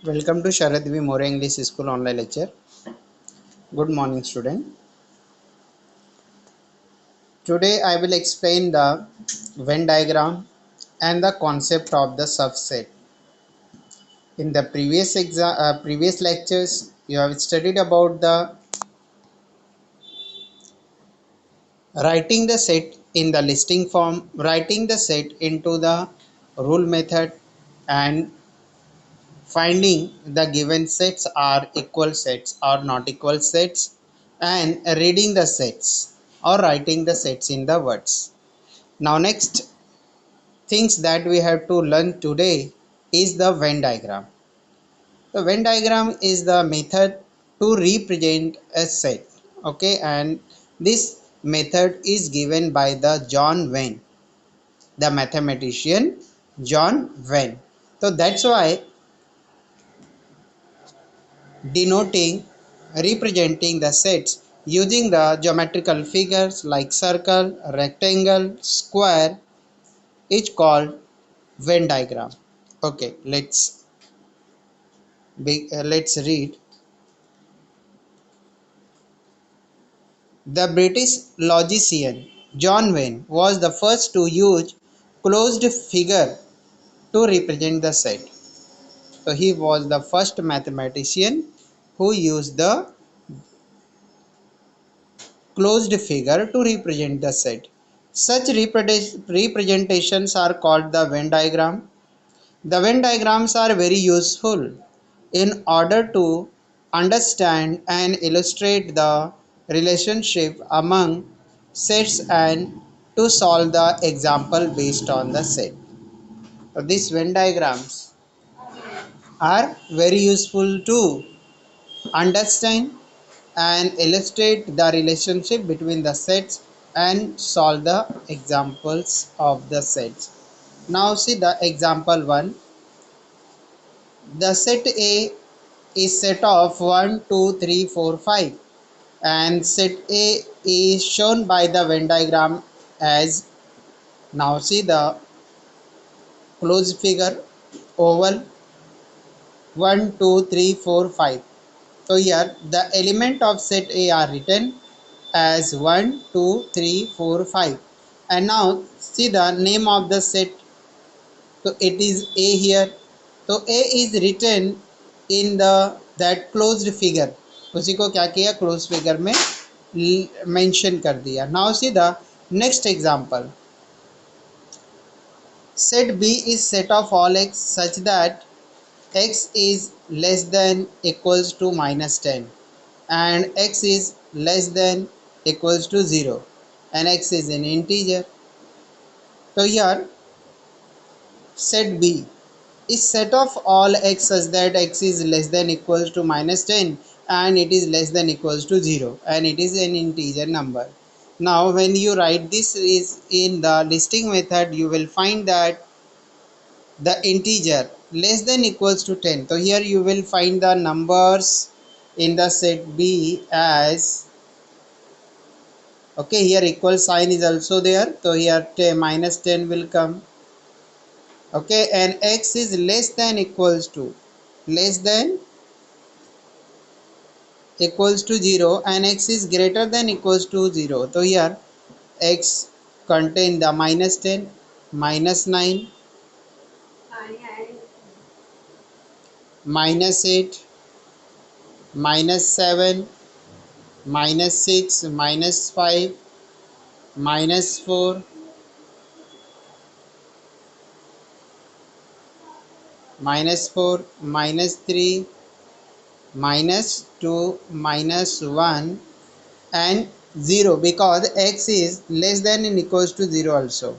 Welcome to Sharad V. More English School online lecture. Good morning, student. Today I will explain the Venn diagram and the concept of the subset. In the previous lectures, you have studied about the writing the set in the listing form, writing the set into the rule method, and finding the given sets are equal sets or not equal sets, and reading the sets or writing the sets in the words. Now next things that we have to learn today is the Venn diagram. The Venn diagram is the method to represent a set. Okay, and this method is given by the John Venn, the mathematician John Venn. So that's why denoting representing the sets using the geometrical figures like circle, rectangle, square is called Venn diagram. Okay, let's read. The British logician John Venn was the first to use closed figure to represent the set. So he was the first mathematician who used the closed figure to represent the set. Such representations are called the Venn diagram. The Venn diagrams are very useful in order to understand and illustrate the relationship among sets and to solve the example based on the set. So these Venn diagrams are very useful to understand and illustrate the relationship between the sets and solve the examples of the sets. Now see the example 1. The set A is set of 1, 2, 3, 4, 5, and set A is shown by the Venn diagram as, now see the closed figure, oval, 1, 2, 3, 4, 5. So here the element of set A are written as 1, 2, 3, 4, 5. And now see the name of the set. So it is A here. So A is written in the that closed figure. उसी को क्या किया, closed figure में mention कर दिया. Now see the next example. Set B is set of all x such that x is less than equals to minus 10 and x is less than equals to 0 and x is an integer. So here set B is set of all x such that x is less than equals to minus 10 and it is less than equals to 0 and it is an integer number. Now when you write this is in the listing method, you will find that the integer less than equals to 10. So here you will find the numbers in the set B as, okay, here equal sign is also there, so here minus 10 will come. Okay, and x is less than equals to 0 and x is greater than equals to 0. So here x contain the minus 10, minus 9, minus 8, minus 7, minus 6, minus 5, minus 4, minus 3, minus 2, minus 1 and 0, because x is less than and equals to 0 also,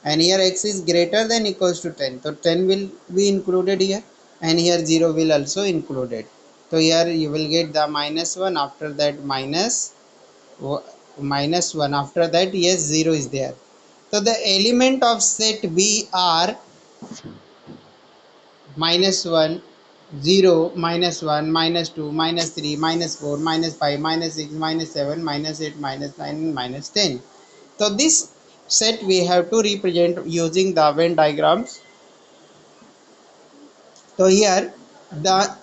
and here x is greater than equals to 10, so 10 will be included here and here 0 will also included. So here you will get the minus 1, after that minus 1, after that yes 0 is there. So the element of set B are minus 1, 0, minus 1, minus 2, minus 3, minus 4, minus 5, minus 6, minus 7, minus 8, minus 9, and minus 10. So this set we have to represent using the Venn diagrams. So here the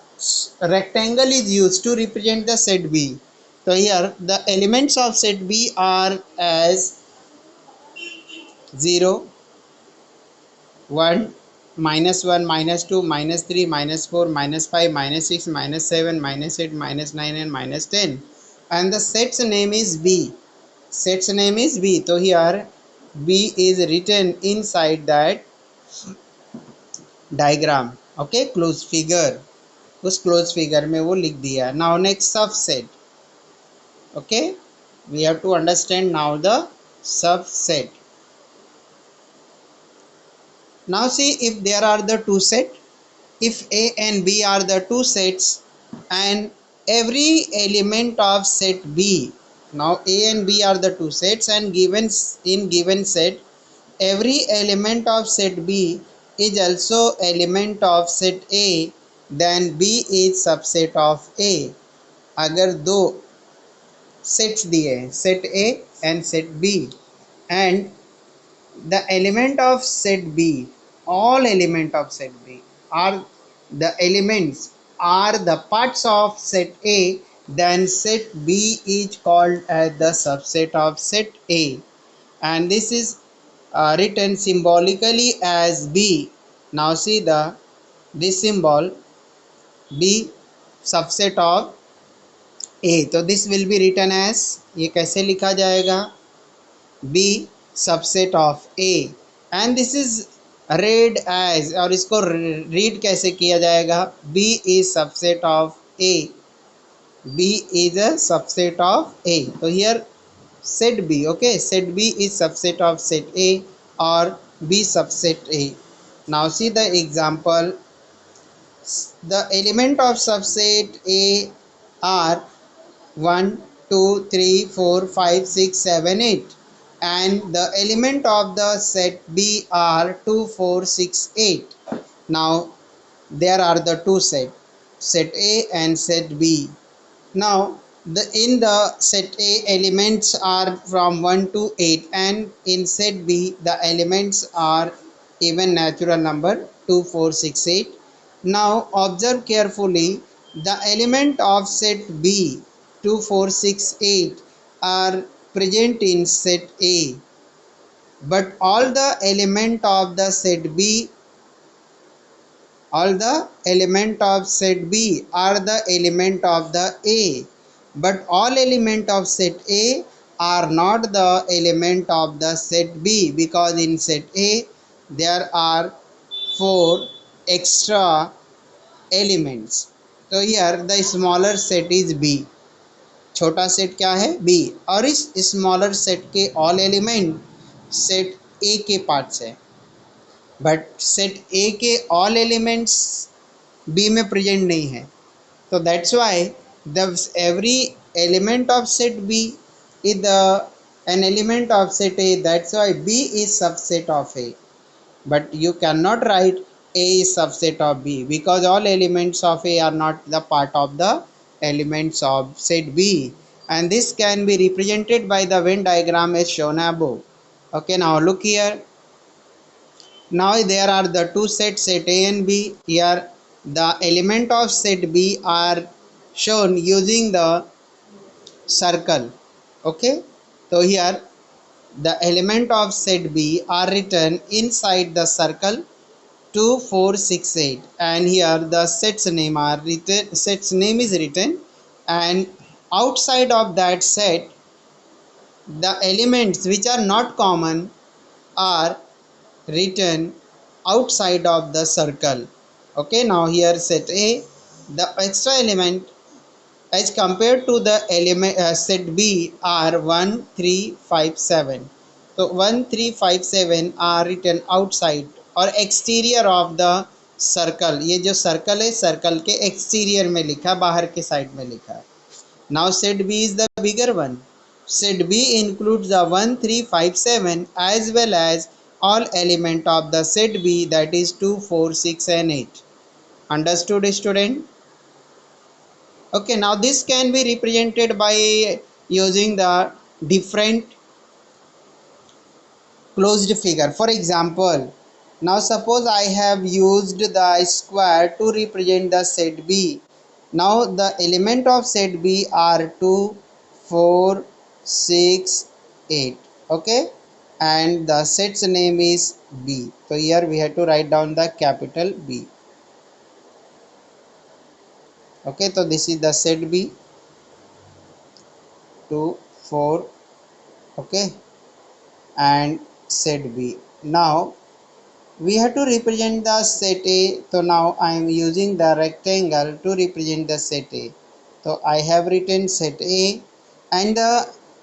rectangle is used to represent the set B. So here the elements of set B are as 0, 1, -1, -2, -3, -4, -5, -6, -7, -8, -9 and -10, and the set's name is B. Set's name is B. So here B is written inside that diagram. Okay, close figure, उस close figure में वो लिख दिया. Now next subset. Okay, we have to understand now the subset. Now see if there are the two set, if A and B are the two sets and every element of set B, now A and B are the two sets and given in given set every element of set B is also element of set A, then B is subset of A. अगर दो sets दिए हैं, set A and set B, and the element of set B, all element of set B are the elements are the parts of set A, then set B is called as the subset of set A, and this is written symbolically as B. Now see the this symbol B, subset of A. तो this will be written as, ये कैसे लिखा जाएगा, B subset of A, and this is read as, और इसको read कैसे किया जाएगा, B is subset of A. B is a subset of A. So here set B, okay, set B is subset of set A or B subset A. Now see the example. The element of subset A are 1, 2, 3, 4, 5, 6, 7, 8, and the element of the set B are 2, 4, 6, 8. Now there are the two set A and set B. Now in the set A elements are from 1 to 8, and in set B the elements are even natural number 2, 4, 6, 8. Now observe carefully, the element of set B 2, 4, 6, 8 are present in set A, but all the element of the set B, all the element of set B are the element of the A, but all element of set A are not the element of the set B, because in set A there are 4 extra elements. तो here the smaller set is B. छोटा set क्या है, B, और इस smaller set के all element set A के parts है, but set A के ऑल एलिमेंट्स B में प्रेजेंट नहीं है. तो that's why the every element of set B is the an element of set A. That's why B is subset of A, but you cannot write A is subset of B, because all elements of A are not the part of the elements of set B, and this can be represented by the Venn diagram as shown above. Okay, now look here. Now there are the two sets, set A and B. Here the element of set B are shown using the circle. Okay, so here the element of set B are written inside the circle 2, 4, 6, 8, and here the sets name are written, sets name is written, and outside of that set the elements which are not common are written outside of the circle. Okay, now here set A, the extra element as compared to the element set B are 1, 3, 5, 7. So 1, 3, 5, 7 are written outside और exterior of the circle. ये जो circle है, circle के exterior में लिखा, बाहर के side में लिखा है. Now set B is the bigger one. Set B includes the 1, 3, 5, 7 as well as all element of the set B, that is 2, 4, 6 and 8. Understood, student? Okay, now this can be represented by using the different closed figure. For example, Now suppose I have used the square to represent the set B. Now the element of set B are 2, 4, 6, 8. Okay, and the set's name is B. So here we have to write down the capital B. Okay, so this is the set B, 2, 4. Okay, and set B. Now we have to represent the set A. So now I am using the rectangle to represent the set A. So I have written set A, and the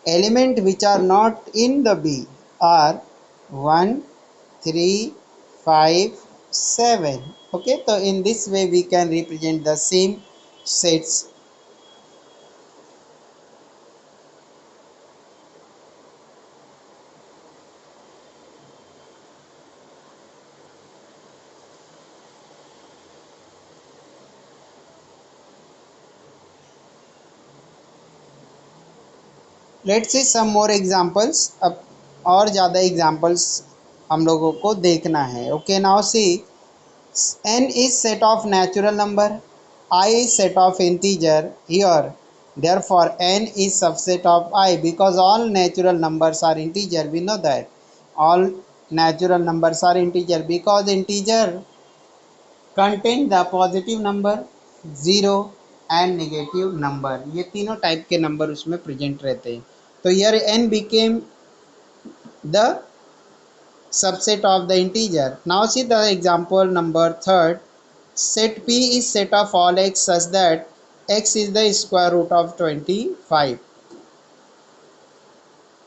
element which are not in the B are 1, 3, 5, 7. Okay, so in this way we can represent the same sets. Let's see some more examples. अब और ज़्यादा examples हम लोगों को देखना है. Okay, now see n is set of natural number, I is set of integer. Here therefore n is subset of I because all natural numbers are integer. We know that all natural numbers are integer because integer contain the positive number, zero and negative number. ये तीनों type के number उसमें present रहते हैं. तो here n became the subset of the integer. Now see the example number third. Set P is set of all x such that x is the square root of 25.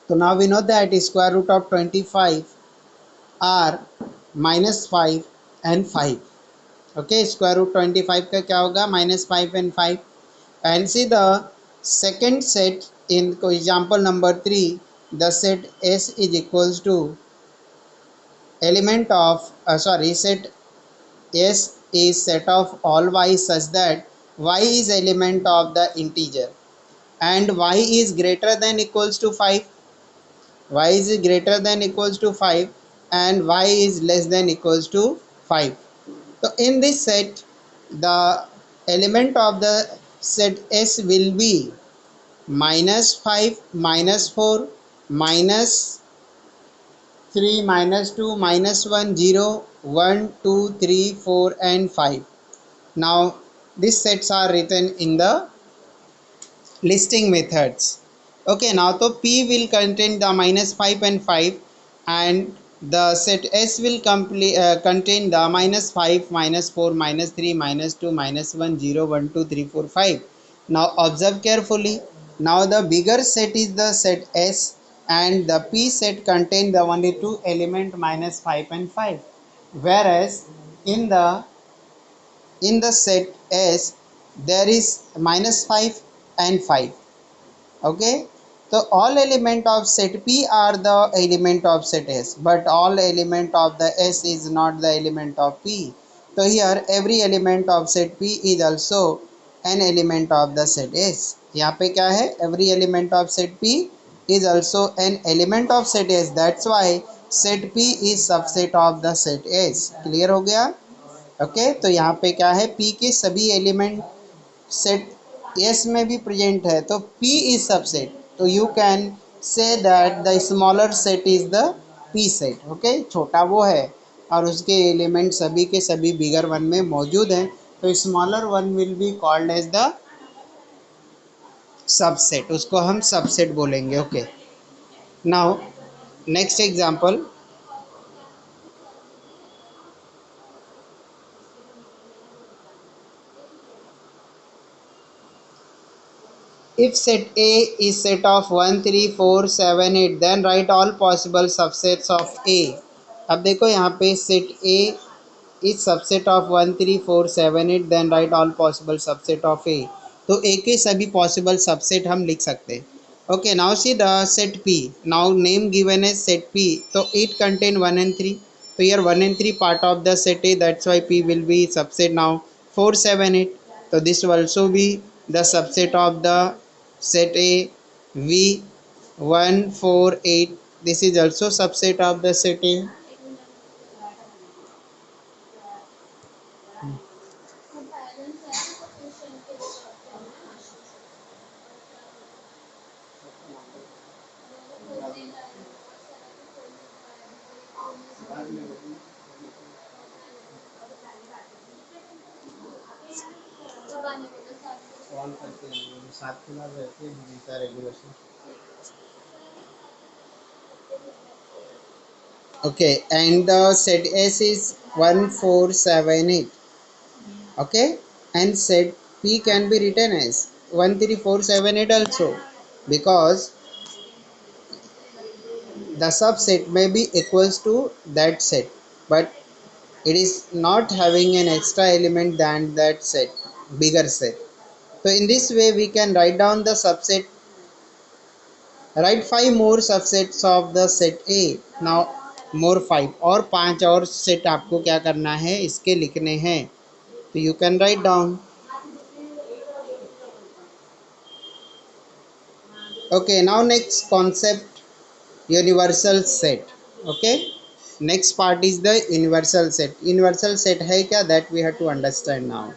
So now we know that square root of 25 are minus 5 and 5. Okay, square root 25 का क्या होगा? minus 5 and 5. And see the second set in example number 3, the set S is equals to element of set S is set of all y such that y is element of the integer and y is greater than equals to 5. Y is greater than equals to 5 and y is less than equals to 5. So in this set the element of the set S will be minus 5, minus 4, minus 3, minus 2, minus 1, 0, 1, 2, 3, 4 and 5. Now these sets are written in the listing methods. Okay, now so P will contain the minus 5 and 5 and the set S will contain the minus 5, minus 4, minus 3, minus 2, minus 1, 0, 1, 2, 3, 4, 5. Now observe carefully. Now the bigger set is the set S and the P set contain the only two element minus 5 and 5. Whereas in the set S there is minus 5 and 5. Okay, so all element of set P are the element of set S but all element of the S is not the element of P. So here every element of set P is also an element of the set S. यहाँ पे क्या है? Every element of set P is also an element of set S. That's why set P is subset of the set S. Clear हो गया? Okay, तो यहाँ पे क्या है? P के सभी एलिमेंट सेट S में भी प्रेजेंट है तो P इज सबसेट. तो you can say that the smaller set is the P set. Okay, छोटा वो है और उसके एलिमेंट सभी के सभी बिगर वन में मौजूद हैं तो smaller one will be called as the subset. उसको हम सबसेट बोलेंगे. Okay, now next example. If set A is set of 1, 3, 4, 7, 8 then write all possible subsets of A. अब देखो यहाँ पे set A is subset of 1, 3, 4, 7, 8 then write all possible subset of A. तो A के सभी possible subset हम लिख सकते हैं. Okay, now see the set P. Now name given as set P. So it contain 1 and 3. So here 1 and 3 part of the set A, that's why P will be subset. Now 4, 7, 8. So this will also be the subset of the set A. V 1, 4, 8. This is also subset of the set A. Okay, and the set S is 1478. Okay, and set P can be written as 13478 also, because the subset may be equals to that set, but it is not having an extra element than that set, bigger set. So in this way we can write down the subset, write 5 more subsets of the set A. Now more 5 और 5 और set आपको क्या करना है, इसके लिखने हैं. So you can write down. Okay, now next concept, universal set. Okay, next part is the universal set. Universal set है क्या, that we have to understand now.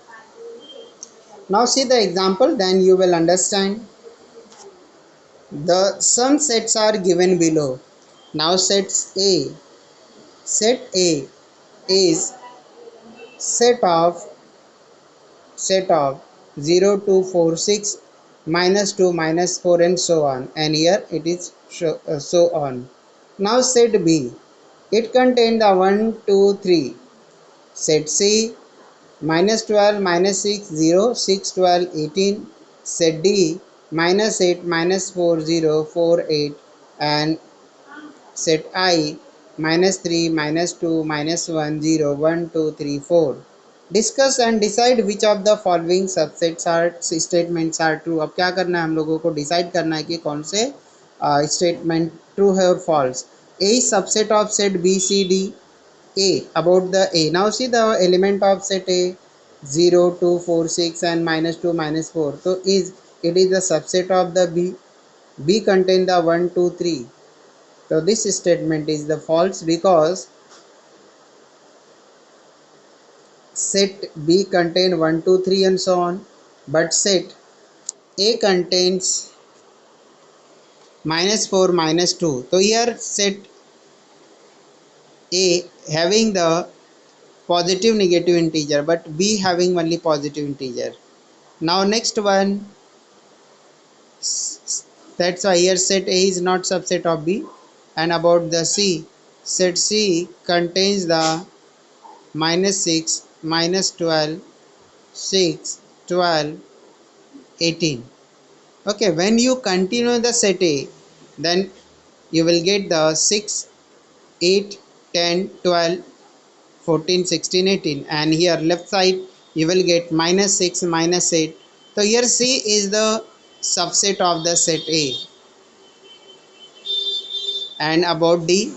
Now see the example, then you will understand. The some sets are given below. Now set A is set of 0 to 4 6 minus 2 minus 4 and so on, and here it is so on. Now set B, it contains the 1 2 3. Set C, minus 12 minus 6 0 6 12 18. Set D, minus 8 minus 4 0 4 8, and set I, minus 3 minus 2 minus 1 0 1 2 3 4. Discuss and decide which of the following subsets are statements are true. अब क्या करना है, हम लोगों को decide करना है कि कौन से स्टेटमेंट ट्रू है और false. A is subset of set B C D. A, about the A. Now see the element of set A, 0 2 4 6 and minus 2 minus 4. So it is the subset of the B. B contain the 1 2 3. So this statement is the false, because set B contain 1 2 3 and so on, but set A contains minus 4 minus 2. So here set A having the positive negative integer, but B having only positive integer. Now next one, that's why here set A is not subset of B. And about the C, set C contains the minus 6 minus 12 6 12 18. Okay, when you continue the set A, then you will get the 6 8 10 12 14 16 18, and here left side you will get minus 6 minus 8. So here C is the subset of the set A. And about D,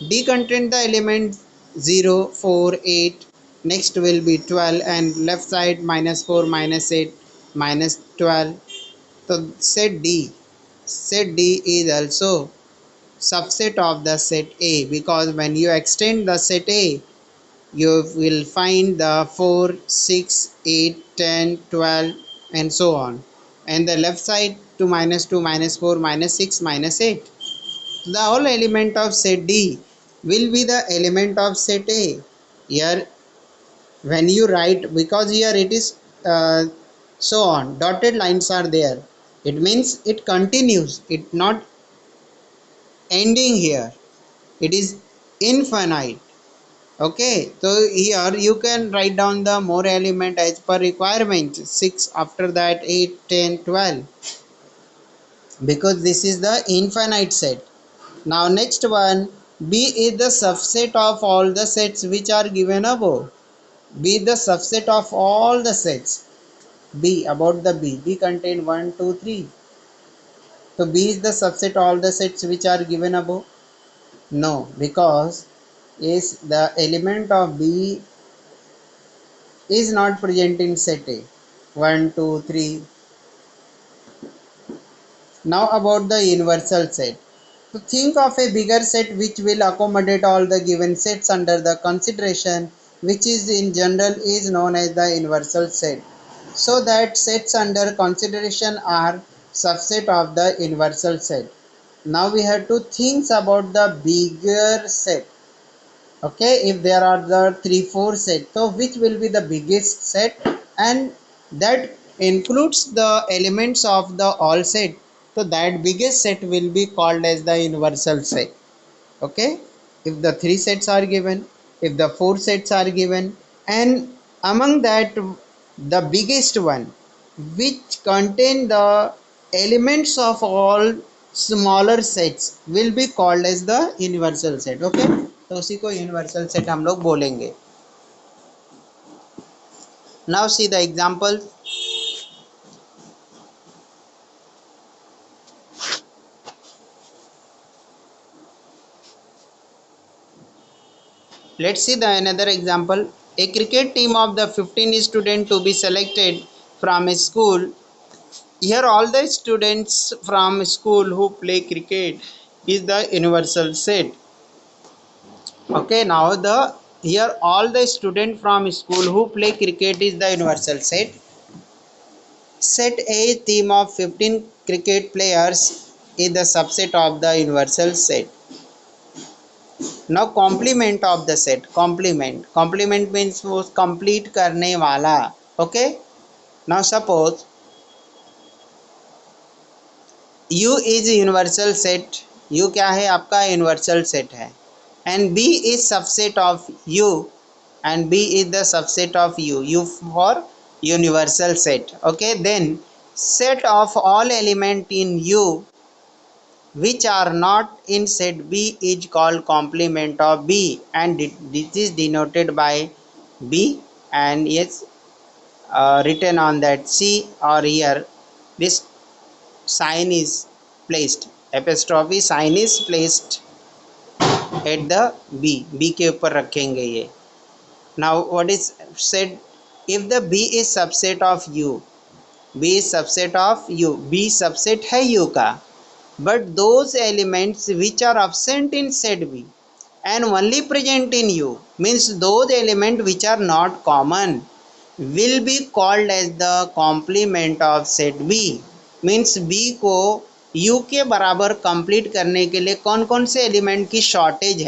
D contain the element 0 4 8, next will be 12, and left side minus 4 minus 8 minus 12. So set D is also subset of the set A, because when you extend the set A, you will find the 4 6 8 10 12 and so on, and the left side to minus 2 minus 4 minus 6 minus 8. The whole element of set D will be the element of set A. Here when you write, because here it is so on, dotted lines are there, it means it continues, it not ending here, it is infinite. Okay, so here you can write down the more element as per requirement, 6, after that 8 10 12, because this is the infinite set. Now next one, B is the subset of all the sets which are given above. B is the subset of all the sets. B, about the B contain 1 2 3. So B is the subset of all the sets which are given above. No, because is the element of B is not present in set A. 1 2 3. Now about the universal set. So think of a bigger set which will accommodate all the given sets under the consideration. which is in general is known as the universal set. So that sets under consideration are subset of the universal set. Now we have to think about the bigger set. Okay, if there are the 3 4 set, so which will be the biggest set, and that includes the elements of the all set, so that biggest set will be called as the universal set. Okay, if the 3 sets are given, if the 4 sets are given, and among that the biggest one which contain the elements of all smaller sets will be called as the universal set. Okay, तो उसी को universal set हम लोग बोलेंगे. Now see the example. Let's see the another example. A cricket team of the 15 students to be selected from a school. Here all the students from school who play cricket is the universal set. Okay, now the here all the students from school who play cricket is the universal set. Set A team of 15 cricket players is the subset of the universal set. Now complement of the set. Complement means वो complete करने वाला. Okay. Now suppose U is universal set. U क्या है आपका universal set है. And B is subset of U. And B is the subset of U. U for universal set. Okay. Then set of all element in U which are not in set B is called complement of B, and this is denoted by B, and yes, written on that C, or here this sign is placed, apostrophe sign is placed at the B के ऊपर रखेंगे ये. Now what is said, if the B is subset of U, B is subset of U, B subset है U का, but those elements which are absent in set B and only present in U, means those elements which are not common, will be called as the complement of set B. means B को U के बराबर complete करने के लिए कौन कौन से element की शॉर्टेज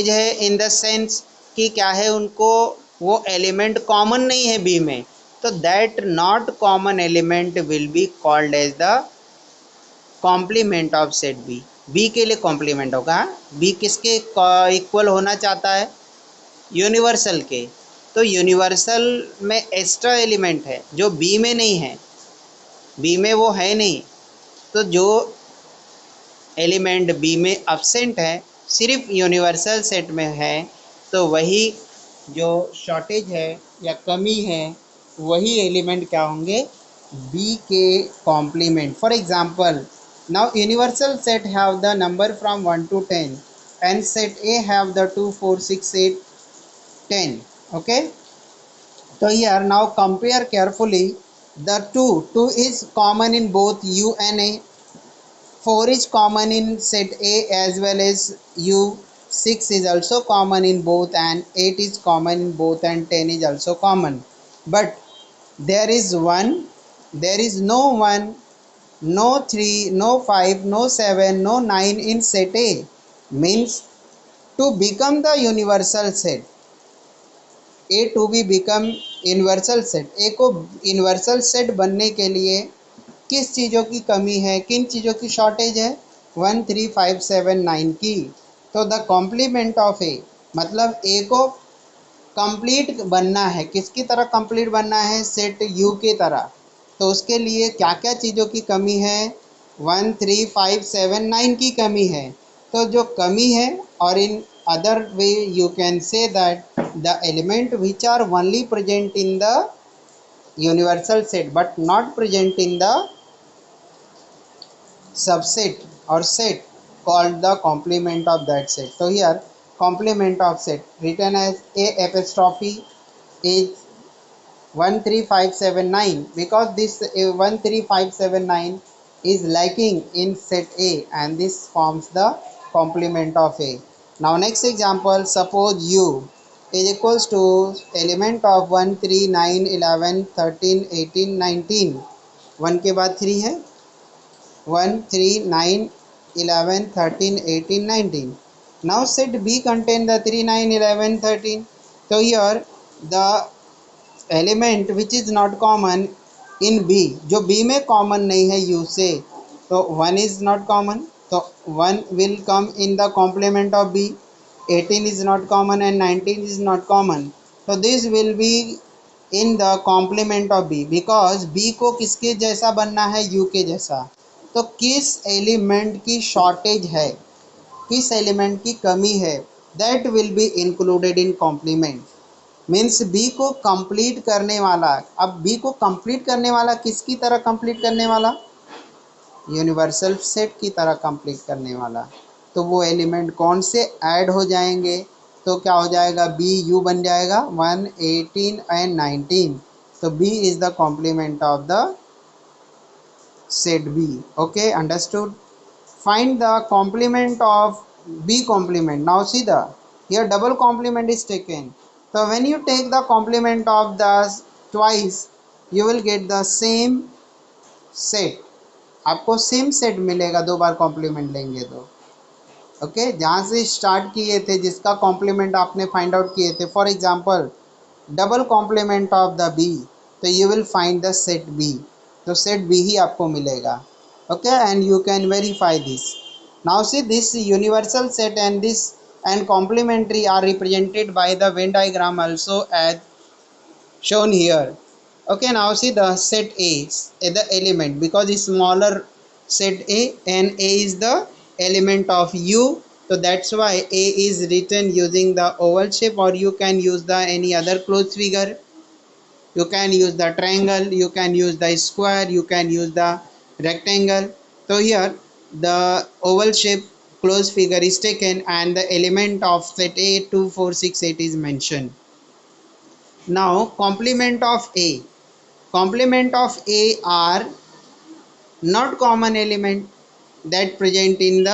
है इन द सेंस कि क्या है, उनको वो एलिमेंट कॉमन नहीं है B में, तो that not common element will be called as the complement of set B. B के लिए कॉम्प्लीमेंट होगा. बी किसके इक्वल होना चाहता है, यूनिवर्सल के. तो यूनिवर्सल में एक्स्ट्रा एलिमेंट है जो बी में नहीं है, बी में वो है नहीं, तो जो एलिमेंट बी में अब्सेंट है सिर्फ यूनिवर्सल सेट में है, तो वही जो शॉर्टेज है या कमी है वही एलिमेंट क्या होंगे, बी के complement. For example, now universal set have the number from 1 to 10 and set A have the 2 4 6 8 10. Okay, so here now compare carefully. The 2 is common in both U and A. 4 is common in set A as well as U. 6 is also common in both, and 8 is common in both, and 10 is also common. But there is no 1, no 3, no 5, no 7, no 9 in set A. means to become the universal set, A to be become universal set, A को universal set बनने के लिए किस चीज़ों की कमी है, किन चीज़ों की शॉर्टेज है, 1 3 5 7 9 की. तो द कॉम्प्लीमेंट ऑफ ए मतलब ए को कंप्लीट बनना है, किसकी तरह कंप्लीट बनना है, सेट यू की तरह. तो उसके लिए क्या क्या चीज़ों की कमी है, 1 3 5 7 9 की कमी है. तो जो कमी है, और in other way you can say that the element which are only present in the universal set but not present in the subset or set called the complement of that set. So here complement of set written as A apostrophe is 1 3 5 7 9, because this 1 3 5 7 9 is lacking in set A, and this forms the complement of A. Now next example, suppose U is equals to element of 1 3 9 11 13 18 19. 1 के बाद 3 है, 1 3 9 11 13 18 19. Now set B contain the 3 9 11 13. So here the element which is not common in B, जो B में common नहीं है U से, तो one is not common, तो one will come in the complement of B. 18 is not common and 19 is not common, तो this will be in the complement of B, because B को किसके जैसा बनना है, यू के जैसा. तो किस एलिमेंट की शॉर्टेज है, किस एलिमेंट की कमी है, that will be included in complement. Means B को कंप्लीट करने वाला, अब बी को कंप्लीट करने वाला किसकी तरह कंप्लीट करने वाला, यूनिवर्सल सेट की तरह कंप्लीट करने वाला. तो वो एलिमेंट कौन से ऐड हो जाएंगे, तो क्या हो जाएगा, बी यू बन जाएगा 1 18 एंड 19. तो B is the complement of the set B. Okay, understood. Find the complement of B complement. Now see the here double complement is taken. So when you take the complement of the twice, you will get the same set. आपको same set मिलेगा दो बार complement लेंगे तो. Okay, जहाँ से start किए थे, जिसका कॉम्प्लीमेंट आपने फाइंड आउट किए थे, for example double complement of the B, तो you will find the set B, तो सेट बी ही आपको मिलेगा. Okay, and you can verify this. Now see this universal set and this and complementary are represented by the Venn diagram also as shown here. Okay, now see the set A is the element, because it's smaller set A and A is the element of U, so that's why A is written using the oval shape, or you can use the any other closed figure. You can use the triangle, you can use the square, you can use the rectangle. So here the oval shape closed figure is taken and the element of set A 2 4 6 8 is mentioned. Now complement of A. Complement of A are not common element that present in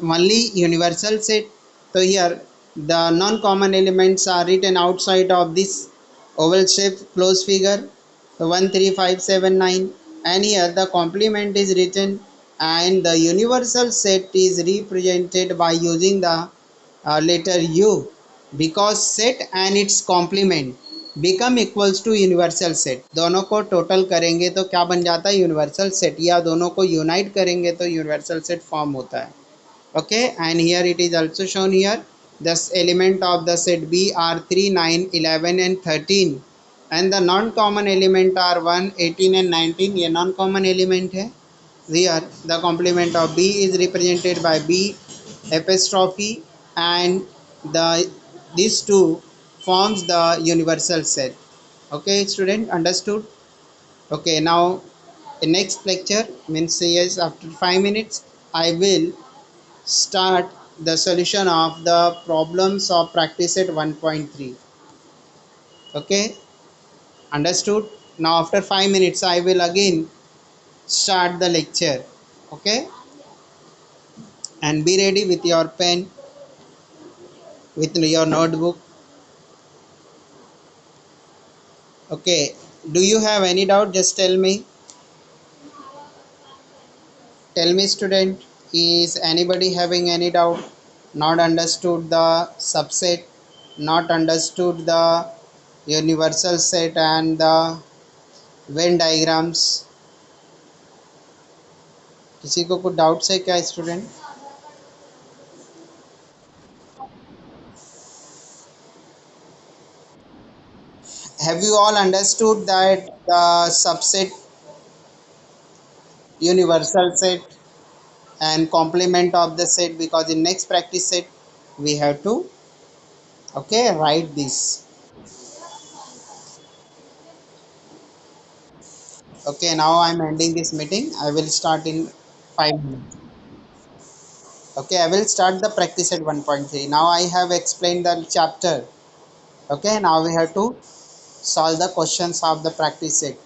only universal set. So here the non-common elements are written outside of this oval shape closed figure. So 1 3 5 7 9, and here the complement is written, and the universal set is represented by using the letter U, because set and its complement become equals to universal set. दोनों को total करेंगे तो क्या बन जाता है, universal set, या दोनों को यूनाइट करेंगे तो यूनिवर्सल सेट फॉर्म होता है. Okay, and here it is also shown here the element of the set B are 3 9 11 and 13, and the non common element are 1 18 and 19. ये non common element है. Here the complement of B is represented by B apostrophe, and the these two forms the universal set. Okay student, understood. Okay, now in next lecture, means yes, after 5 minutes I will start the solution of the problems of practice set 1.3. Okay, understood. Now after 5 minutes I will again start the lecture. Okay, and be ready with your pen, with your notebook. Okay, do you have any doubt, just tell me student, is anybody having any doubt, not understood the subset, not understood the universal set and the Venn diagrams? किसी को कुछ doubts है क्या student? Have you all understood that the subset, universal set and complement of the set, because in next practice set we have to, okay, write this. Okay, now I am ending this meeting. I will start in 5 minutes. Okay, I will start the practice at 1.3. Now I have explained the chapter. Okay, now we have to solve the questions of the practice set.